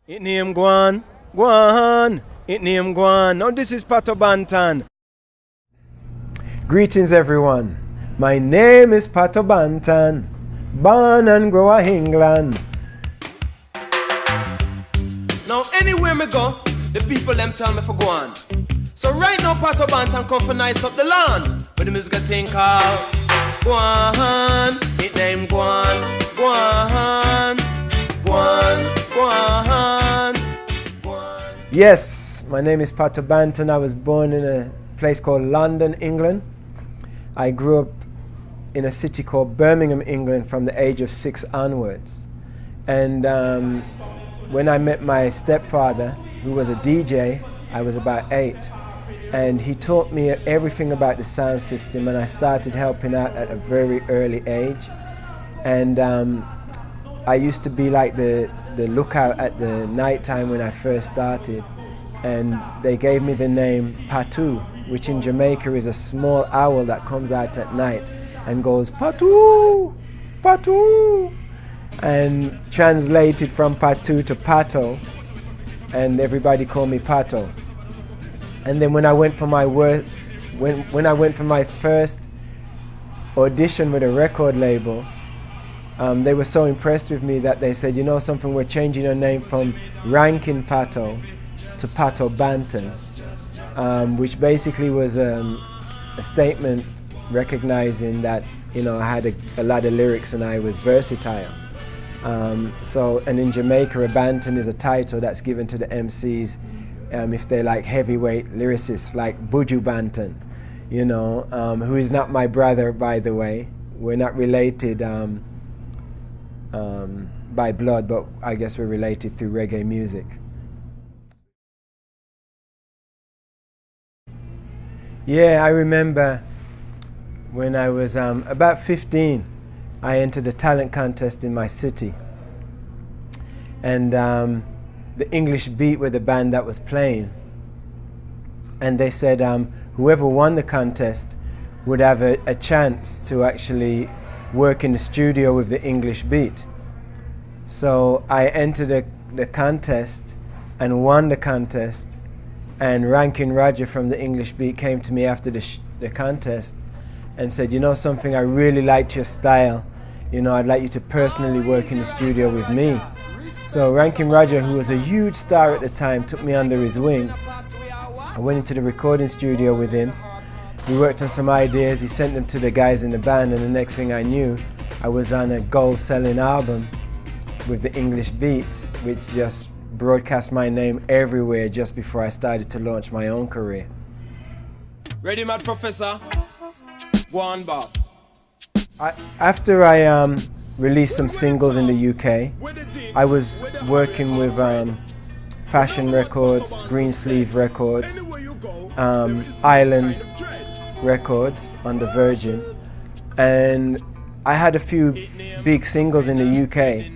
It name Guan, Guan. It name Guan. Now this is Pato Banton. Greetings everyone. My name is Pato Banton. Born and grow in England. Now anywhere me go, the people them tell me for Guan. So right now Pato Banton come for nice up the land. But the music thing called Guan. It name Guan, Guan, Guan, Guan, Guan. Yes, my name is Pato Banton. I was born in a place called London, England. I grew up in a city called Birmingham, England from the age of 6 onwards. And when I met my stepfather, who was a DJ, I was about 8. And he taught me everything about the sound system, and I started helping out at a very early age. And I used to be like the lookout at the night time when I first started. And they gave me the name Pato, which in Jamaica is a small owl that comes out at night and goes, Pato, Pato, and translated from Pato to Pato, and everybody called me Pato. And then when I went for my when I went for my first audition with a record label, they were so impressed with me that they said, you know something, we're changing your name from Ranking Pato to Pato Banton, which basically was a statement recognizing that, you know, I had a lot of lyrics and I was versatile. And in Jamaica, a Banton is a title that's given to the MCs if they're like heavyweight lyricists, like Buju Banton, you know, who is not my brother, by the way. We're not related by blood, but I guess we're related through reggae music. Yeah, I remember when I was about 15, I entered a talent contest in my city. And the English Beat were the band that was playing. And they said whoever won the contest would have a chance to actually work in the studio with the English Beat. So I entered the contest and won the contest. And Rankin Roger from the English Beat came to me after the contest and said, you know something, I really liked your style. You know, I'd like you to personally work in the studio with me. So Rankin Roger, who was a huge star at the time, took me under his wing. I went into the recording studio with him. We worked on some ideas. He sent them to the guys in the band, and the next thing I knew, I was on a gold-selling album with the English Beats, which just broadcast my name everywhere just before I started to launch my own career. Ready, Mad Professor? Go on, boss. After I released some singles in the UK, I was working with Fashion Records, Green Sleeve Records, Island Records on the Virgin, and I had a few big singles in the UK,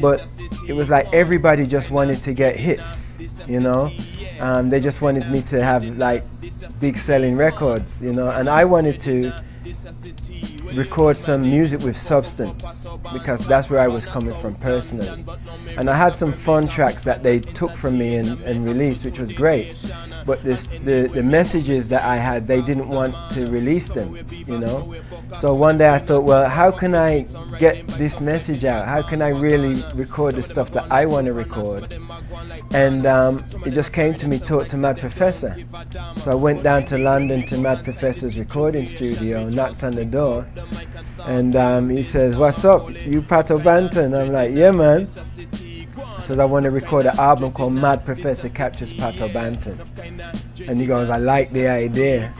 but it was like everybody just wanted to get hits, you know. They just wanted me to have like big selling records, you know, and I wanted to record some music with substance because that's where I was coming from personally. And I had some fun tracks that they took from me and released, which was great. But the messages that I had, they didn't want to release them, you know. So one day I thought, well, how can I get this message out? How can I really record the stuff that I want to record? And it just came to me, talk to Mad Professor. So I went down to London to Mad Professor's recording studio, knocked on the door, and he says, what's up, you Pato Banton? I'm like, yeah man. He says, I want to record an album called Mad Professor Captures Pato Banton. And he goes, I like the idea.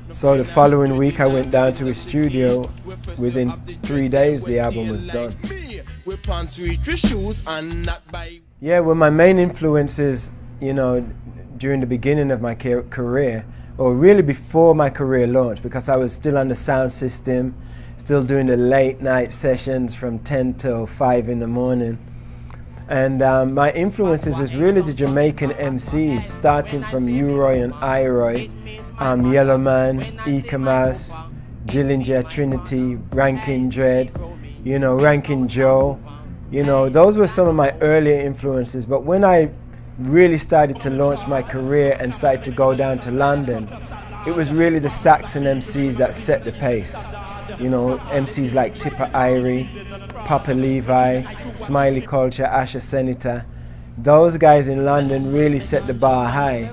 So the following week I went down to his studio. Within 3 days the album was done. Yeah, well, my main influences, you know, during the beginning of my career, or really before my career launched, because I was still on the sound system, still doing the late night sessions from 10 till 5 in the morning. And my influences was really the Jamaican MCs, starting from U-Roy and I-Roy, Yellowman, Ekamas, Dillinger, Trinity, Rankin Dread, you know, Rankin Joe, You know, those were some of my earlier influences. But when I really started to launch my career and started to go down to London, it was really the Saxon MCs that set the pace. You know, MCs like Tipper Irie, Papa Levi, Smiley Culture, Asher Senator. Those guys in London really set the bar high.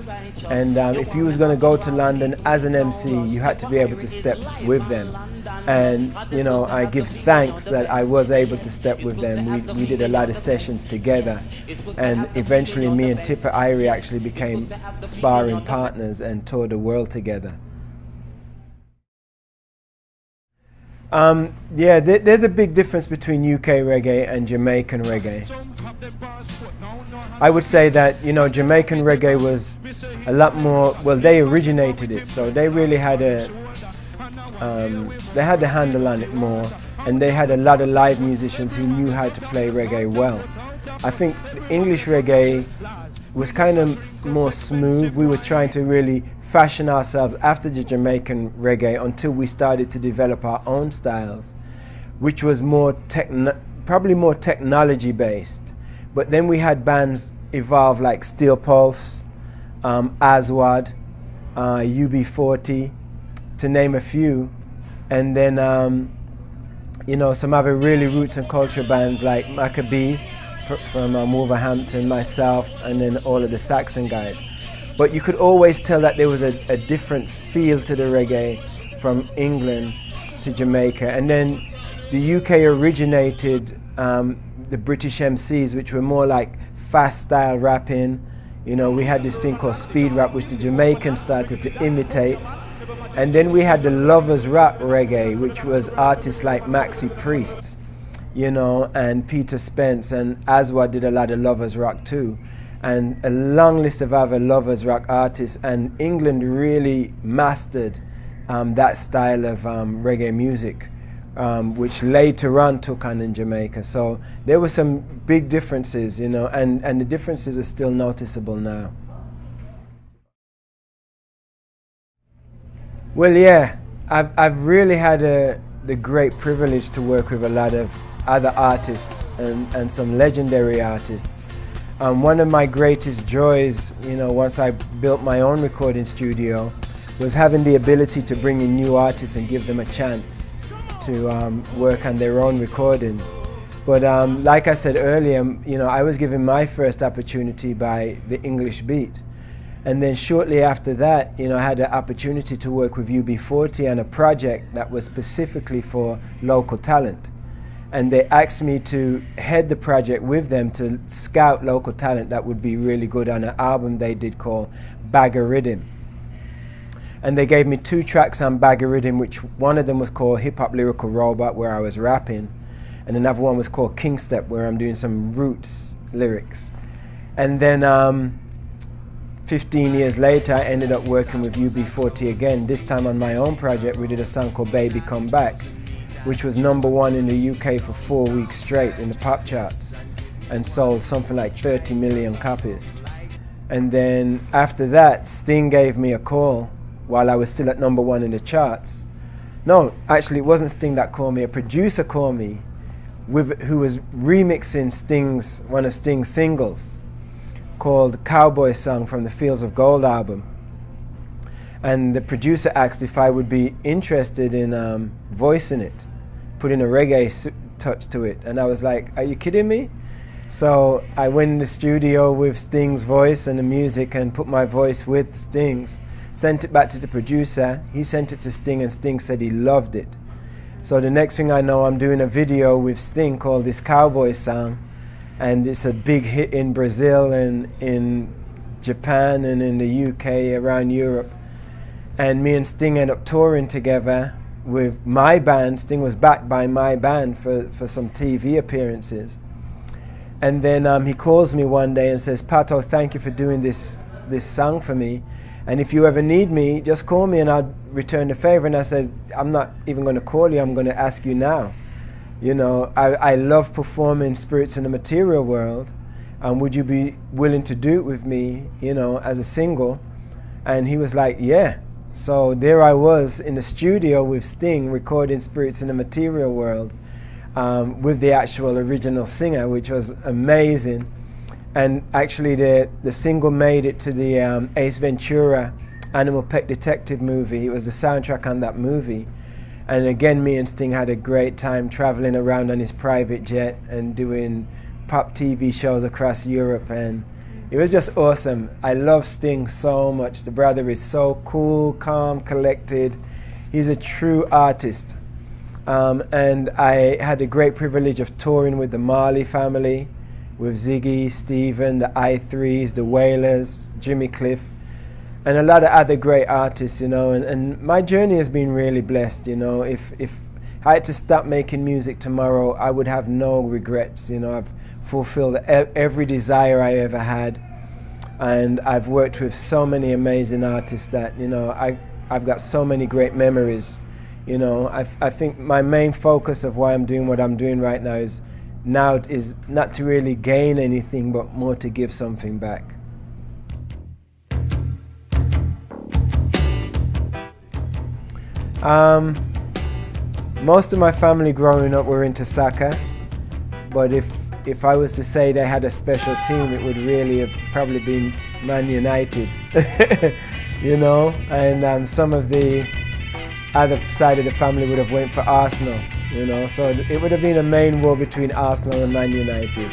And if you was going to go to London as an MC, you had to be able to step with them. And, you know, I give thanks that I was able to step with them. We did a lot of sessions together. And eventually me and Tipper Irie actually became sparring partners and toured the world together. Yeah, there's a big difference between UK reggae and Jamaican reggae. I would say that, you know, Jamaican reggae was a lot more, well, they originated it, so they really had they had the handle on it more, and they had a lot of live musicians who knew how to play reggae well. I think English reggae was kind of more smooth. We was trying to really fashion ourselves after the Jamaican reggae until we started to develop our own styles, which was more probably more technology based. But then we had bands evolve like Steel Pulse, Aswad, UB40, to name a few. And then, you know, some other really roots and culture bands like Maccabee from Wolverhampton, myself, and then all of the Saxon guys. But you could always tell that there was a different feel to the reggae from England to Jamaica. And then the UK originated the British MCs, which were more like fast style rapping. You know, we had this thing called speed rap, which the Jamaicans started to imitate. And then we had the lovers rock reggae, which was artists like Maxi Priests, you know, and Peter Spence, and Aswad did a lot of lovers rock too, and a long list of other lovers rock artists. And England really mastered that style of reggae music, which later on took on in Jamaica. So there were some big differences, you know, and the differences are still noticeable now. Well, yeah, I've really had the great privilege to work with a lot of other artists and some legendary artists. One of my greatest joys, you know, once I built my own recording studio, was having the ability to bring in new artists and give them a chance to work on their own recordings. But like I said earlier, you know, I was given my first opportunity by the English Beat. And then shortly after that, you know, I had the opportunity to work with UB40 on a project that was specifically for local talent. And they asked me to head the project with them to scout local talent that would be really good on an album they did called Bag of Rhythm. And they gave me 2 tracks on Bag of Rhythm, which one of them was called Hip Hop Lyrical Robot, where I was rapping, and another one was called King Step, where I'm doing some roots lyrics. And then 15 years later, I ended up working with UB40 again. This time on my own project, we did a song called Baby Come Back, which was #1 in the UK for 4 weeks straight in the pop charts and sold something like 30 million copies. And then after that, Sting gave me a call while I was still at #1 in the charts. No, actually it wasn't Sting that called me, a producer called me who was remixing one of Sting's singles called Cowboy Song from the Fields of Gold album. And the producer asked if I would be interested in voicing it, putting a reggae touch to it. And I was like, are you kidding me? So I went in the studio with Sting's voice and the music and put my voice with Sting's, sent it back to the producer. He sent it to Sting and Sting said he loved it. So the next thing I know, I'm doing a video with Sting called this Cowboy Song. And it's a big hit in Brazil and in Japan and in the UK, around Europe. And me and Sting ended up touring together with my band. Sting was backed by my band for some TV appearances. And then he calls me one day and says, Pato, thank you for doing this song for me. And if you ever need me, just call me and I'll return the favor. And I said, I'm not even going to call you, I'm going to ask you now. You know, I love performing Spirits in the Material World, and would you be willing to do it with me, you know, as a single? And he was like, yeah. So there I was in the studio with Sting recording Spirits in the Material World. with the actual original singer, which was amazing. And actually the single made it to the Ace Ventura Animal Pet Detective movie. It was the soundtrack on that movie. And again, me and Sting had a great time traveling around on his private jet and doing pop TV shows across Europe, and it was just awesome. I love Sting so much. The brother is so cool, calm, collected. He's a true artist. And I had the great privilege of touring with the Marley family, with Ziggy, Stephen, the I3s, the Wailers, Jimmy Cliff, and a lot of other great artists, you know. And my journey has been really blessed, you know. If I had to stop making music tomorrow, I would have no regrets, you know. I've fulfilled every desire I ever had, and I've worked with so many amazing artists that, you know, I've got so many great memories, you know. I think my main focus of why I'm doing what I'm doing right now is not to really gain anything, but more to give something back. Most of my family growing up were into soccer, but if I was to say they had a special team, it would really have probably been Man United, you know, and some of the other side of the family would have went for Arsenal, you know, so it would have been a main war between Arsenal and Man United.